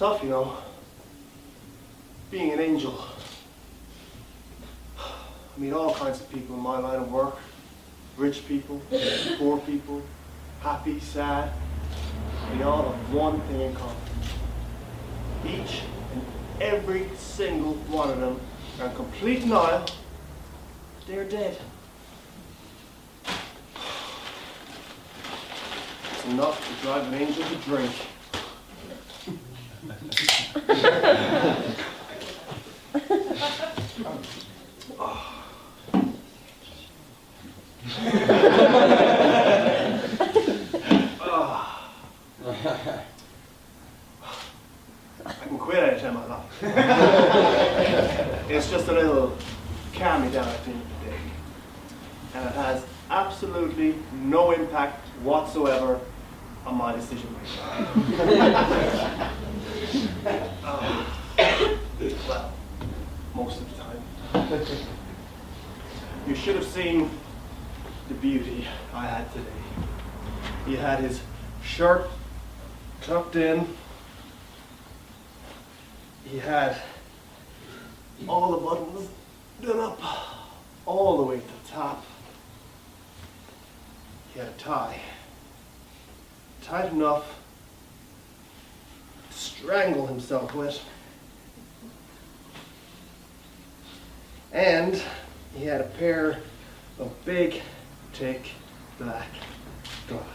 tough, you know, being an angel. I meet all kinds of people in my line of work. Rich people, poor people, happy, sad. They all have one thing in common. Each and every single one of them are in complete denial. They're dead. It's enough to drive an angel to drink. I can quit any time I like. It's just a little calm me down at the end of the day. And it has absolutely no impact whatsoever on my decision making. Well, most of the time. You should have seen the beauty I had today. He had his shirt tucked in. He had all the buttons done up all the way to the top. He had a tie, tight enough to strangle himself with. And he had a pair of big, thick, black glasses.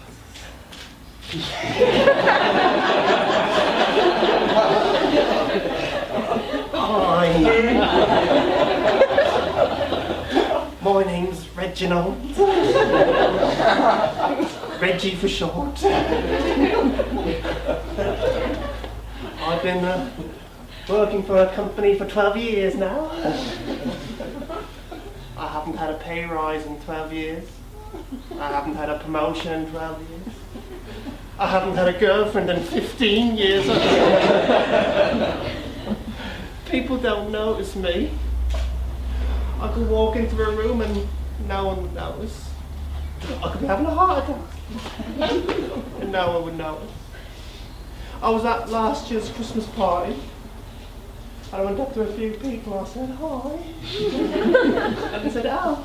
My name's Reggie. Reggie for short. I've been working for a company for 12 years now. I haven't had a pay rise in 12 years. I haven't had a promotion in 12 years. I haven't had a girlfriend in 15 years. People don't notice me. I could walk into a room and no one would notice. I could be having a heart attack and no one would notice. I was at last year's Christmas party. I went up to a few people and I said, hi. And they said, oh,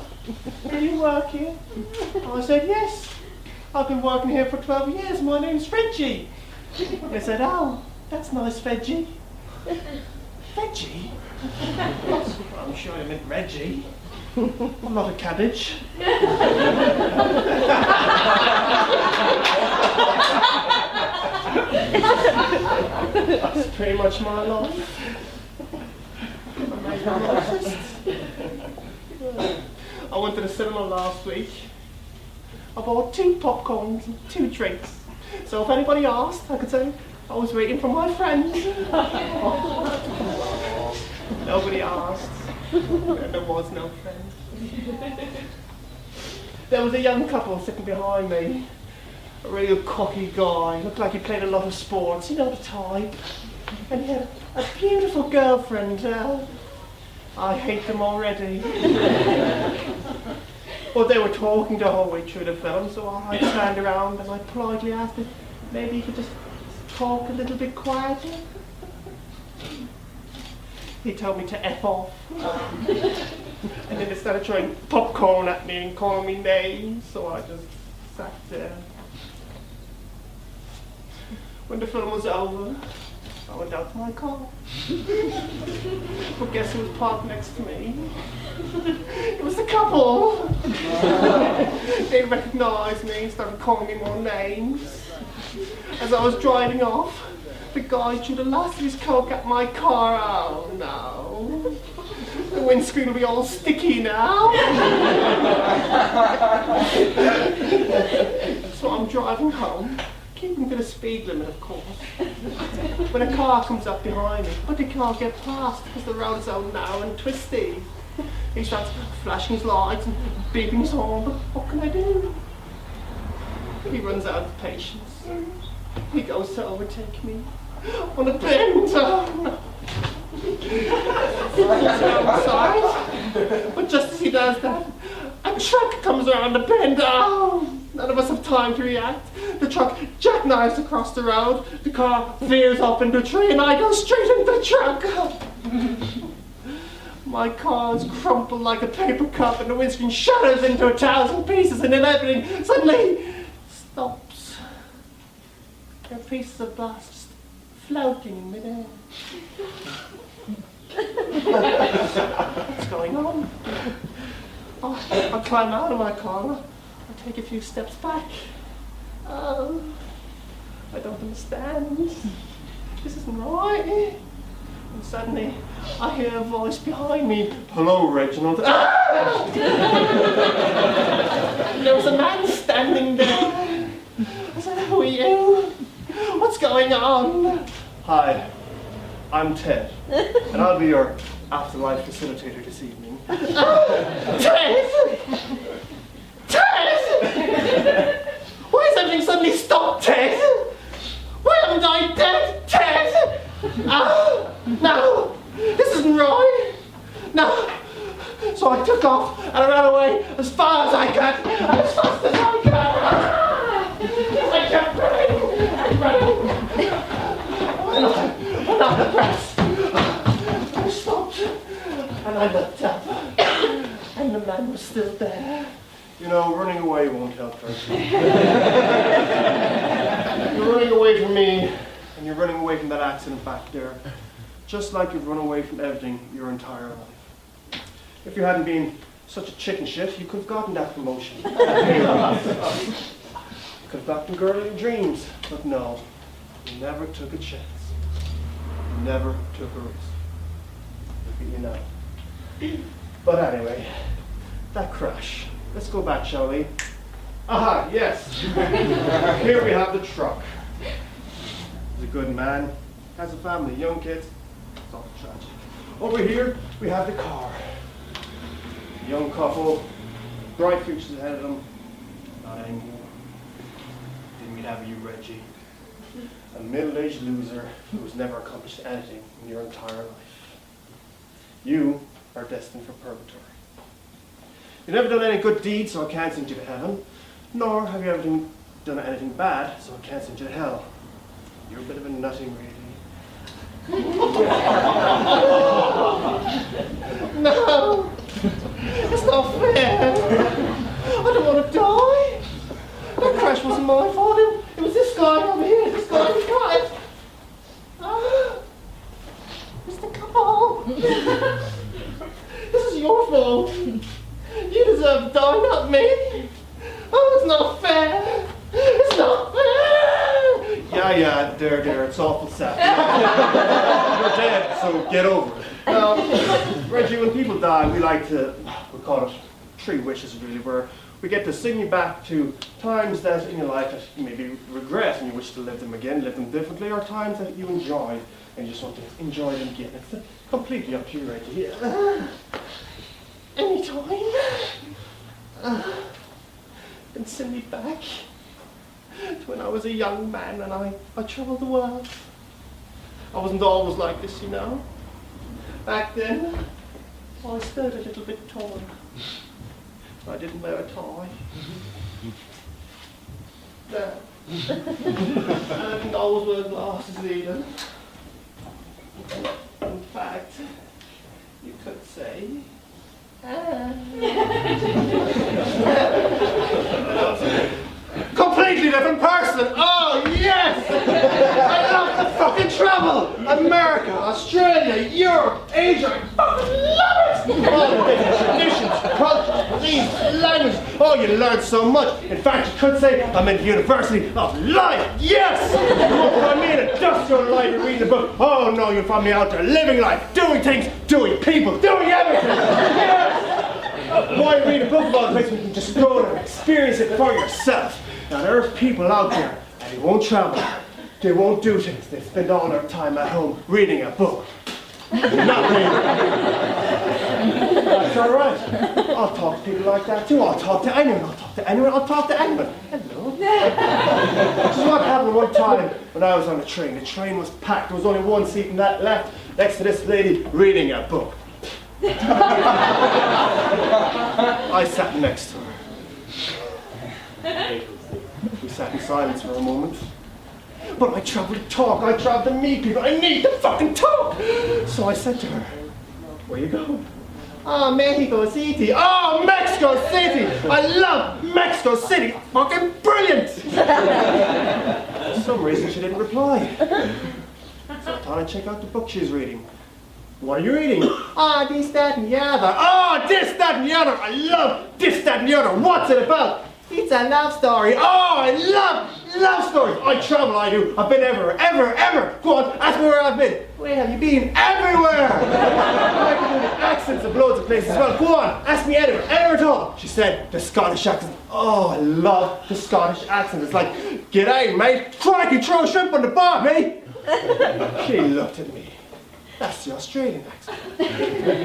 do you work here? And I said, yes. I've been working here for 12 years. My name's Reggie. And they said, oh, that's nice, Reggie. Reggie? I'm sure you meant Reggie. I'm not a cabbage. That's pretty much my life. I went to the cinema last week. I bought 2 popcorns and 2 drinks. So if anybody asked, I could say I was waiting for my friends. Nobody asked. There was no friend. There was a young couple sitting behind me. A real cocky guy. Looked like he played a lot of sports, you know the type. And he had a beautiful girlfriend. I hate them already. Well, they were talking the whole way through the film, so I turned around and I politely asked if maybe you could just talk a little bit quieter. He told me to F off. And then they started throwing popcorn at me and calling me names, so I just sat there. When the film was over, I went out to my car. But guess who was parked next to me? It was the couple. They recognized me and started calling me more names. As I was driving off, the guy threw the last of his coke at my car. Oh no. The windscreen will be all sticky now. So I'm driving home, keeping to the speed limit, of course. When a car comes up behind me, but they can't get past because the road is so narrow and twisty. He starts flashing his lights and beeping his horn, but what can I do? He runs out of patience. He goes to overtake me on a bend. Outside. But just as he does that, a truck comes around the bend. Oh, none of us have time to react. The truck jackknives across the road. The car veers up into a tree and I go straight into the trunk. My car's crumpled like a paper cup and the windscreen shatters into 1,000 pieces and then everything suddenly stops. There are pieces of glass just floating in midair. What's going on? I climb out of my car. I take a few steps back. Oh, I don't understand. This isn't right. And suddenly, I hear a voice behind me. Hello, Reginald. Ah! There was a man standing there. I said, who are you? What's going on? Hi, I'm Ted, and I'll be your afterlife facilitator this evening. Ted! Ted! Why has everything suddenly stopped, Ted? Why haven't I dead, Ted? No, this isn't right. No. So I took off and I ran away as far as I could, as fast as I could. I kept running and running. I'm out of breath. I stopped and I looked up and the man was still there. You know, running away won't help her. You're running away from me and you're running away from that accident back there. Just like you've run away from everything your entire life. If you hadn't been such a chicken shit, you could have gotten that promotion. You could have gotten the girl of your dreams, but no, you never took a chance. You never took a risk. Look at you now. But anyway, that crash. Let's go back, shall we? Aha, yes. Here we have the truck. He's a good man, has a family, young kids. It's awful tragic. Over here, we have the car. A young couple, bright futures ahead of them. Not anymore. Then we'd have you, Reggie. A middle-aged loser who's never accomplished anything in your entire life. You are destined for purgatory. You've never done any good deeds, so I can't send you to heaven. Nor have you ever done anything bad, so I can't send you to hell. You're a bit of a nutting, really. No! It's not fair! I don't want to die! That crash wasn't my fault. It was this guy over here, this guy who got it. Mr. Couple! This is your fault. You deserve to die, not me. Oh, it's not fair. It's not fair. Yeah, there. It's awful sad. You're dead, so get over it. Reggie, when people die, we call it 3 wishes, really, where we get to sing you back to times that in your life that you maybe regret and you wish to live them again, live them differently, or times that you enjoyed and you just want to enjoy them again. It's completely up to you, Reggie. Anytime. And send me back to when I was a young man and I traveled the world. I wasn't always like this, you know. Back then, I stood a little bit tall. I didn't wear a tie. No. I didn't always wear glasses either. In fact, you could say, completely different person. Oh yes! I love to fucking travel. America, Australia, Europe, Asia. I fucking love it. All the different traditions, cultures, cuisines, languages. Oh, you learn so much. In fact, you could say I'm in the University of Life. Yes! You won't find me in a industrial library reading a book. Oh no, you'll find me out there living life, doing things, doing people, doing everything. Yes! Why read a book about a place when you can just go there and experience it for yourself? Now there's people out there and they won't travel, they won't do things, they spend all their time at home reading a book. Not me. That's alright. I'll talk to people like that too. I'll talk to anyone. I'll talk to anyone. Hello. This is what happened one time when I was on a train. The train was packed. There was only one seat in that left next to this lady reading a book. I sat next to her. We sat in silence for a moment. But I travel to talk, I travel to meet people, I need to fucking talk! So I said to her, where you going? Oh, Mexico City. Oh, Mexico City! I love Mexico City! Fucking brilliant! For some reason she didn't reply. So I thought I'd check out the book she was reading. What are you reading? Ah, this, that, and the other. Oh, this, that, and the other. I love this, that, and the other. What's it about? It's a love story. Oh, I love love stories. I travel, I do. I've been everywhere, ever. Go on, ask me where I've been. Where have you been? Everywhere. I can do the accents of loads of places as well. Go on, ask me anywhere at all. She said, the Scottish accent. Oh, I love the Scottish accent. It's like, g'day, mate. Crikey, throw shrimp on the bar, mate. She looked at me. That's the Australian accent.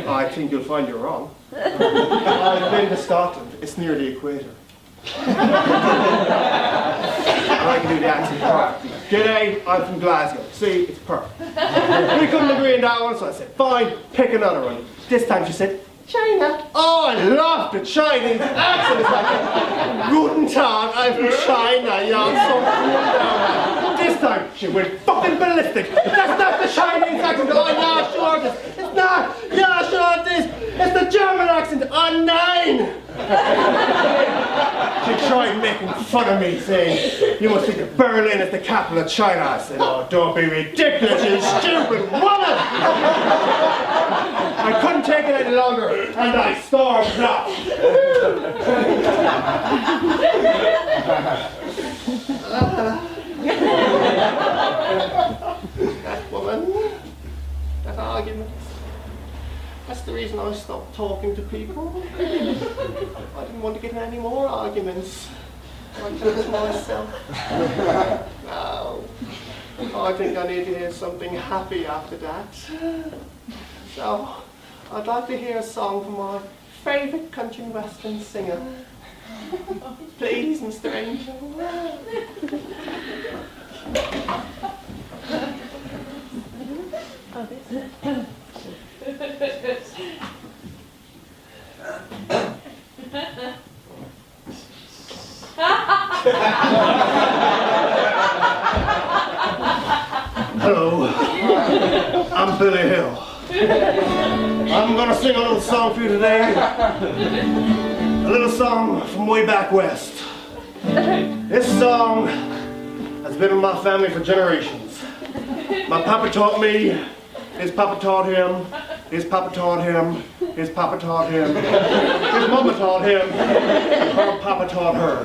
I think you'll find you're wrong. I've been to Scotland. It's near the equator. I can do the accent perfectly. G'day, I'm from Glasgow. See, it's perfect. We couldn't agree on that one, so I said, fine, pick another one. This time she said, China. Oh, I love the Chinese accent. It's like, Guten Tag, I'm from China. Yeah, I'm so cool. This time she went fucking ballistic. That's not the Chinese accent. Oh, yeah, sure it is. It's not. Yeah, sure it is. It's the German accent. Oh, nine. She tried making fun of me, saying, you must think that Berlin is the capital of China. I said, oh, don't be ridiculous, you stupid woman! I couldn't take it any longer, and I stormed out. That woman, that argument. That's the reason I stopped talking to people. I didn't want to get in any more arguments. I chose myself. No. I think I need to hear something happy after that. So, I'd like to hear a song from my favourite country and western singer. Please, Mr. Angel. Hello, I'm Billy Hill. I'm gonna sing a little song for you today. A little song from way back west. This song has been in my family for generations. My papa taught me, his papa taught him, his papa taught him, his papa taught him, his mama taught him, her papa taught her.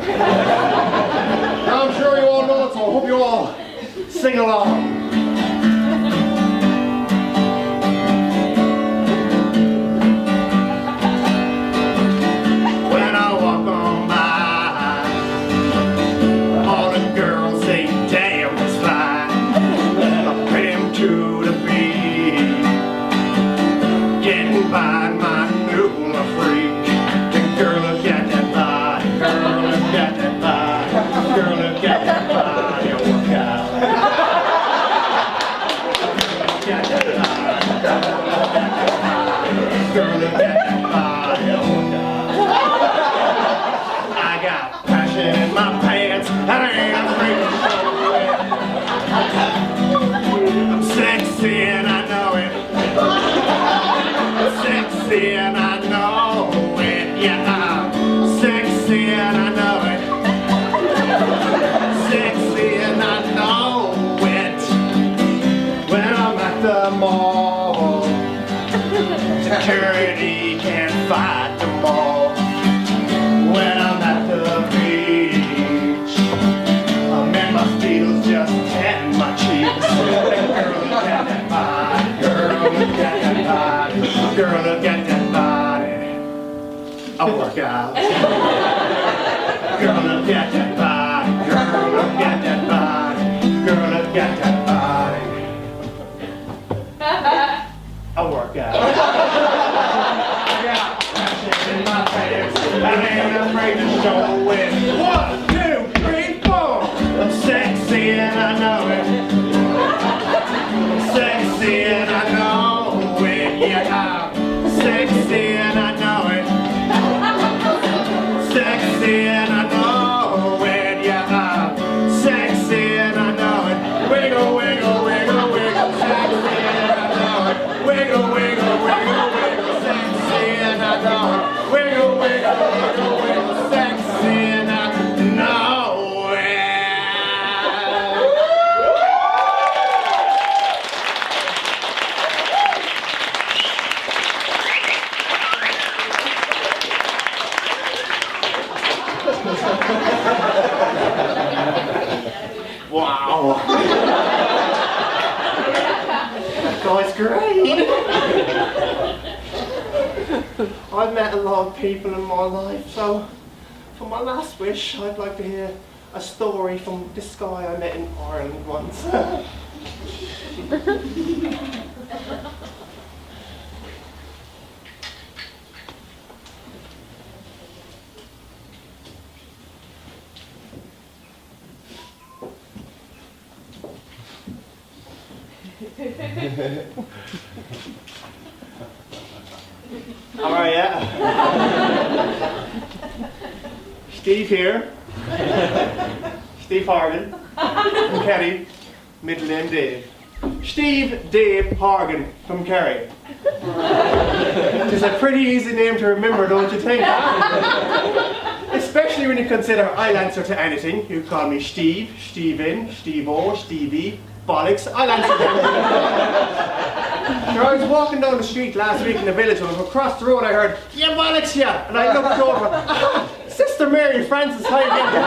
Now I'm sure you all know it, so I hope you all sing along. When I walk on by, all the girls say, damn, it's fly. I put him to the beat. Getting by my new freak. The girl, look at that body. Girl, look at that body. Girl, look at that body. Oh, work out. Look at that body. Girl, look at that body. Oh, work out. I got passion in my pants, and I ain't afraid to show it. I'm sexy and I know it. Sexy and I know it, yeah, I'm sexy and I know it. Sexy and I know it. When I'm at the mall, security can't fight them all. When I'm at the beach, I'm in my feels just tan my cheeks. Girl, look at that body. Girl, look at that body. Girl, look at that body. I'll work out. Girl, look at that body. Girl, look at that body. Girl, look at that body. I'll work out. I got passion in my pants. I ain't afraid to show it. 1, 2, 3, 4. I'm sexy and I know it. Sexy and I know it. Yeah, I'm sexy and I know it. Sexy and I know it. Yeah, I'm sexy and I know it. I've met a lot of people in my life, so for my last wish, I'd like to hear a story from this guy I met in Ireland once. How are ya? Steve here. Steve Hargan. From Kerry. Middle name Dave. Steve Dave Hargan from Kerry. It's a pretty easy name to remember, don't you think? Especially when you consider I'll answer to anything. You call me Steve, Steven, Steve-O, Stevie, bollocks. I'll answer to anything. Sure, I was walking down the street last week in the village and across the road I heard, "Yeah, bollocks, yeah." And I looked over, Sister Mary Francis, how you getting?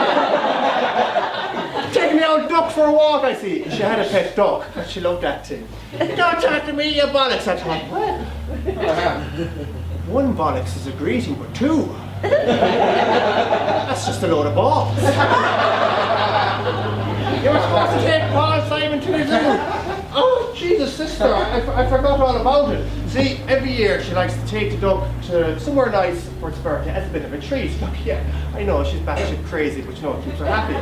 Taking the old duck for a walk, I see. She had a pet duck, but she loved that too. "Don't talk to me, you bollocks." I thought, well, one bollocks is a greeting, but two, that's just a load of balls. You were supposed to take Paul Simon to his little... Oh, Jesus, sister, I forgot all about it. See, every year she likes to take the duck to somewhere nice for its birthday as a bit of a treat. Look, yeah, I know, she's batshit crazy, but you know, it keeps her happy.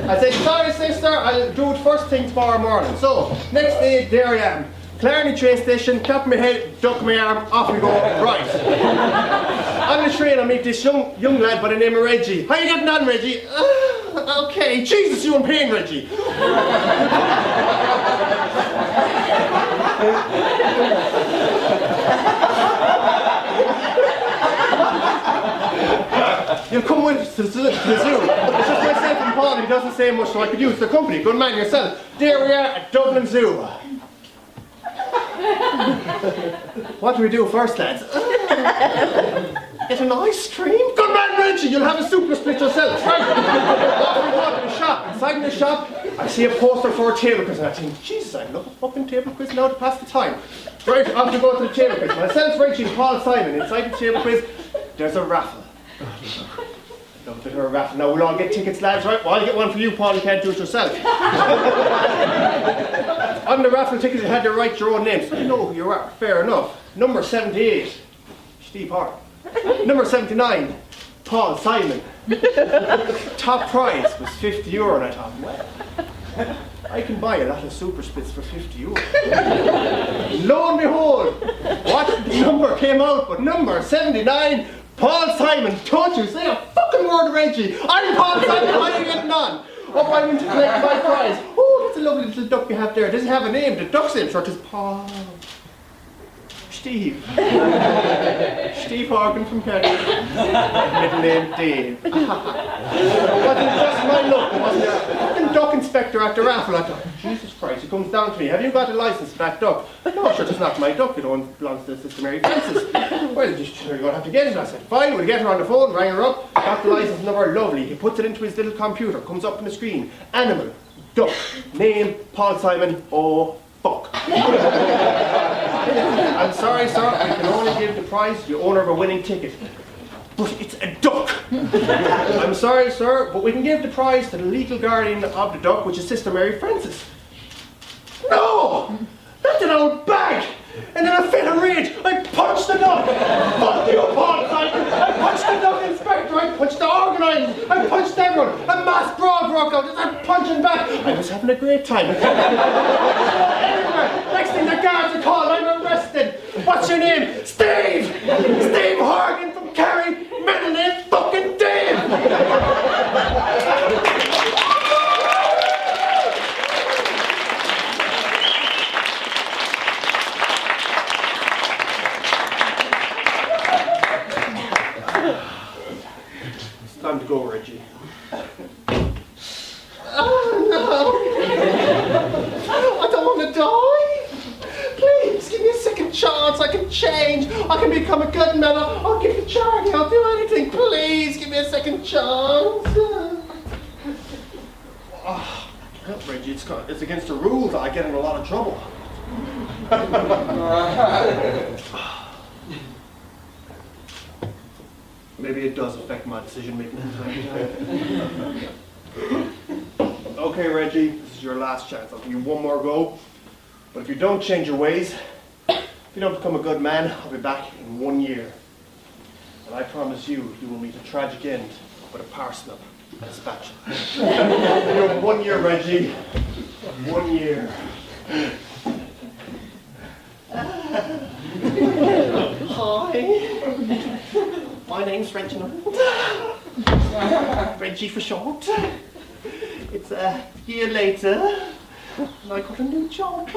I say, "Sorry, sister, I'll do it first thing tomorrow morning." So, next day, there I am. Clarny train station, clap my head, duck my arm, off we go, right. On the train I meet this young lad by the name of Reggie. "How you getting on, Reggie?" "Okay." "Jesus, you in pain, Reggie?" "You'll come with us to the zoo. It's just myself and Paul, he doesn't say much, so I could use the company. Good man yourself." There we are at Dublin Zoo. What do we do first, lads? Get an ice cream? Good man, Reggie, you'll have a super split yourself. Right. Off we go to the shop. Inside in the shop, I see a poster for a table quiz, and I think, Jesus, I'd love a fucking table quiz now to pass the time. Right, off we go to the table quiz. Myself, Reggie, and Paul Simon. Inside the table quiz, there's a raffle. Look at her raffle. Now we'll all get tickets, lads, right? Well, I'll get one for you, Paul, you can't do it yourself. On the raffle tickets, you had to write your own names. So you know who you are, fair enough. Number 78, Steve Hart. Number 79, Paul Simon. Top prize was €50, and I thought, well, I can buy a lot of super spits for €50. Lo and behold, what number came out but number 79, Paul Simon. Don't you say a fucking word, Reggie. I'm Paul Simon, how are you getting on? Up I went to collect my prize. Oh, that's a lovely little duck you have there. Does it have a name? The duck's name, sure, it is Paul. Steve. Steve Hargan from Kerry. Middle name Dave. Wasn't just my luck, wasn't it? Fucking duck inspector at the raffle. I thought, Jesus Christ, he comes down to me. "Have you got a license for that duck?" "No, sure, it's not my duck. It belongs to Sister Mary Francis." "Well, you're going to have to get it." I said, "Fine, we'll get her on the phone." Rang her up, got the license number, lovely. He puts it into his little computer, comes up on the screen. Animal, duck, name, Paul Simon, oh, fuck. "I'm sorry, sir, I can only give the prize to the owner of a winning ticket." "But it's a duck." "I'm sorry, sir, but we can give the prize to the legal guardian of the duck, which is Sister Mary Francis." "No! That's an old bag!" And in a fit of rage, I punched the duck. Fuck you, Paul Simon! I punched the duck inspector, I punched the organisers, I punched everyone. A mass brawl broke out as I'm punching back. I was having a great time. Next thing the guards are called, I'm arrested. "What's your name?" "Steve! Steve Hargan from Kerry, middle name fucking Dave!" Time to go, Reggie. Oh no! I don't want to die! Please, give me a second chance. I can change. I can become a good man. I'll give you charity. I'll do anything. Please, give me a second chance. Oh, Reggie, it's against the rules. I get in a lot of trouble. maybe it does affect my decision making. Okay, Reggie, this is your last chance. I'll give you one more go. But if you don't change your ways, if you don't become a good man, I'll be back in 1 year. And I promise you, you will meet a tragic end with a parsnip and a spatula. You have 1 year, Reggie. 1 year. Hi. My name's Reginald. Reggie for short. It's a year later, and I got a new job.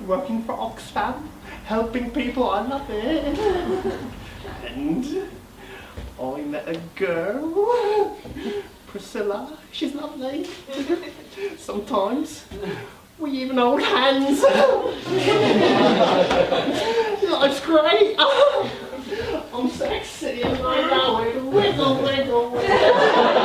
Working for Oxfam, helping people, I love it. And I met a girl, Priscilla, she's lovely. Sometimes we even hold hands. Life's great. I'm sexy and I know it. Wiggle, wiggle, wiggle.